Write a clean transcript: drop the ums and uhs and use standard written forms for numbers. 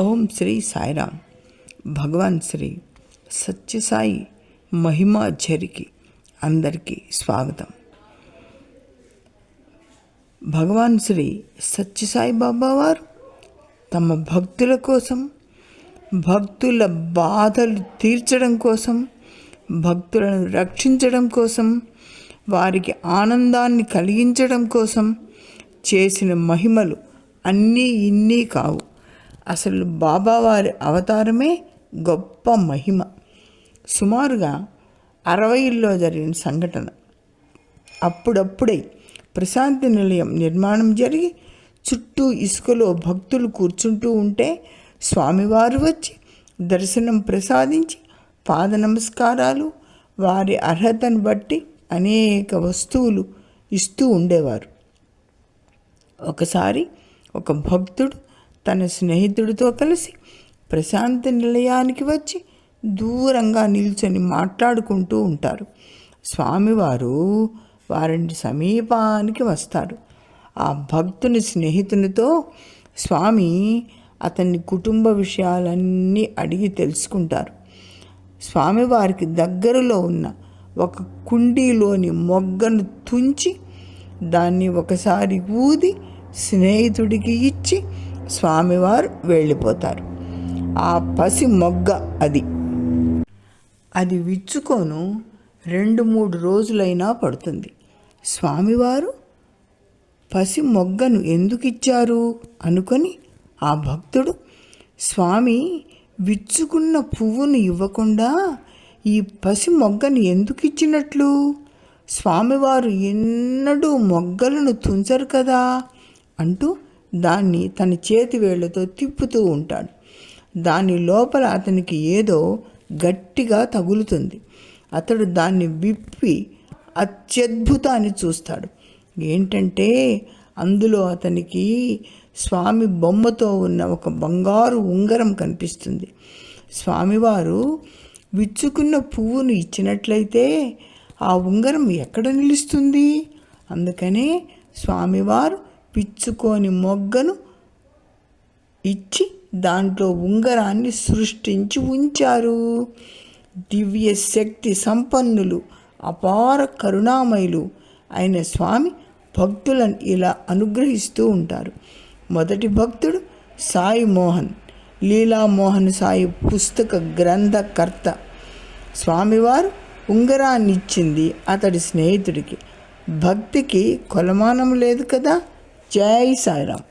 ఓం శ్రీ సాయిరామ్. భగవాన్ శ్రీ సత్యసాయి మహిమాచరికి అందరికీ స్వాగతం. భగవాన్ శ్రీ సత్యసాయి బాబా వారు తమ భక్తుల కోసం, భక్తుల బాధలు తీర్చడం కోసం, భక్తులను రక్షించడం కోసం, వారికి ఆనందాన్ని కలిగించడం కోసం చేసిన మహిమలు అన్నీ ఇన్నీ కావు. అసలు బాబావారి అవతారమే గొప్ప మహిమ. సుమారుగా 60లో జరిగిన సంఘటన. అప్పుడప్పుడే ప్రశాంతి నిలయం నిర్మాణం జరిగి చుట్టూ ఇసుకలో భక్తులు కూర్చుంటూ ఉంటే స్వామివారు వచ్చి దర్శనం ప్రసాదించి పాద నమస్కారాలు, వారి అర్హతను బట్టి అనేక వస్తువులు ఇస్తూ ఉండేవారు. ఒకసారి ఒక భక్తుడు తన స్నేహితుడితో కలిసి ప్రశాంతి నిలయానికి వచ్చి దూరంగా నిల్చొని మాట్లాడుకుంటూ ఉంటారు. స్వామివారు వారిని సమీపానికి వస్తారు. ఆ భక్తుని స్నేహితునితో స్వామి అతని కుటుంబ విషయాలన్నీ అడిగి తెలుసుకుంటారు. స్వామివారికి దగ్గరలో ఉన్న ఒక కుండీలోని మొగ్గను తుంచి దాన్ని ఒకసారి ఊది స్నేహితుడికి ఇచ్చి స్వామివారు వెళ్ళిపోతారు. ఆ పసి మొగ్గ అది విచ్చుకోను 2-3 రోజులైనా పడుతుంది. స్వామివారు పసి మొగ్గను ఎందుకు ఇచ్చారు అనుకొని ఆ భక్తుడు స్వామి విచ్చుకున్న పువ్వును ఇవ్వకుండా ఈ పసి మొగ్గను ఎందుకు ఇచ్చినట్లు? స్వామివారు ఎన్నడూ మొగ్గలను తుంచరు కదా అంటూ దాన్ని తన చేతి వేళ్లతో తిప్పుతూ ఉంటాడు. దాని లోపల అతనికి ఏదో గట్టిగా తగులుతుంది. అతడు దాన్ని విప్పి అత్యద్భుతాన్ని చూస్తాడు. ఏంటంటే అందులో అతనికి స్వామి బొమ్మతో ఉన్న ఒక బంగారు ఉంగరం కనిపిస్తుంది. స్వామివారు విచ్చుకున్న పువ్వును ఇచ్చినట్లయితే ఆ ఉంగరం ఎక్కడ నిలుస్తుంది? అందుకనే స్వామివారు పిచ్చుకోని మొగ్గను ఇచ్చి దాంట్లో ఉంగరాన్ని సృష్టించి ఉంచారు. దివ్య శక్తి సంపన్నులు, అపార కరుణామయులు అయిన స్వామి భక్తులను ఇలా అనుగ్రహిస్తూ ఉంటారు. మొదటి భక్తుడు సాయి మోహన్, లీలామోహన్ సాయి పుస్తక గ్రంథకర్త. స్వామివారు ఉంగరాన్ని ఇచ్చింది అతడి స్నేహితుడికి. భక్తికి కొలమానం లేదు కదా. జై సాయిరామ్.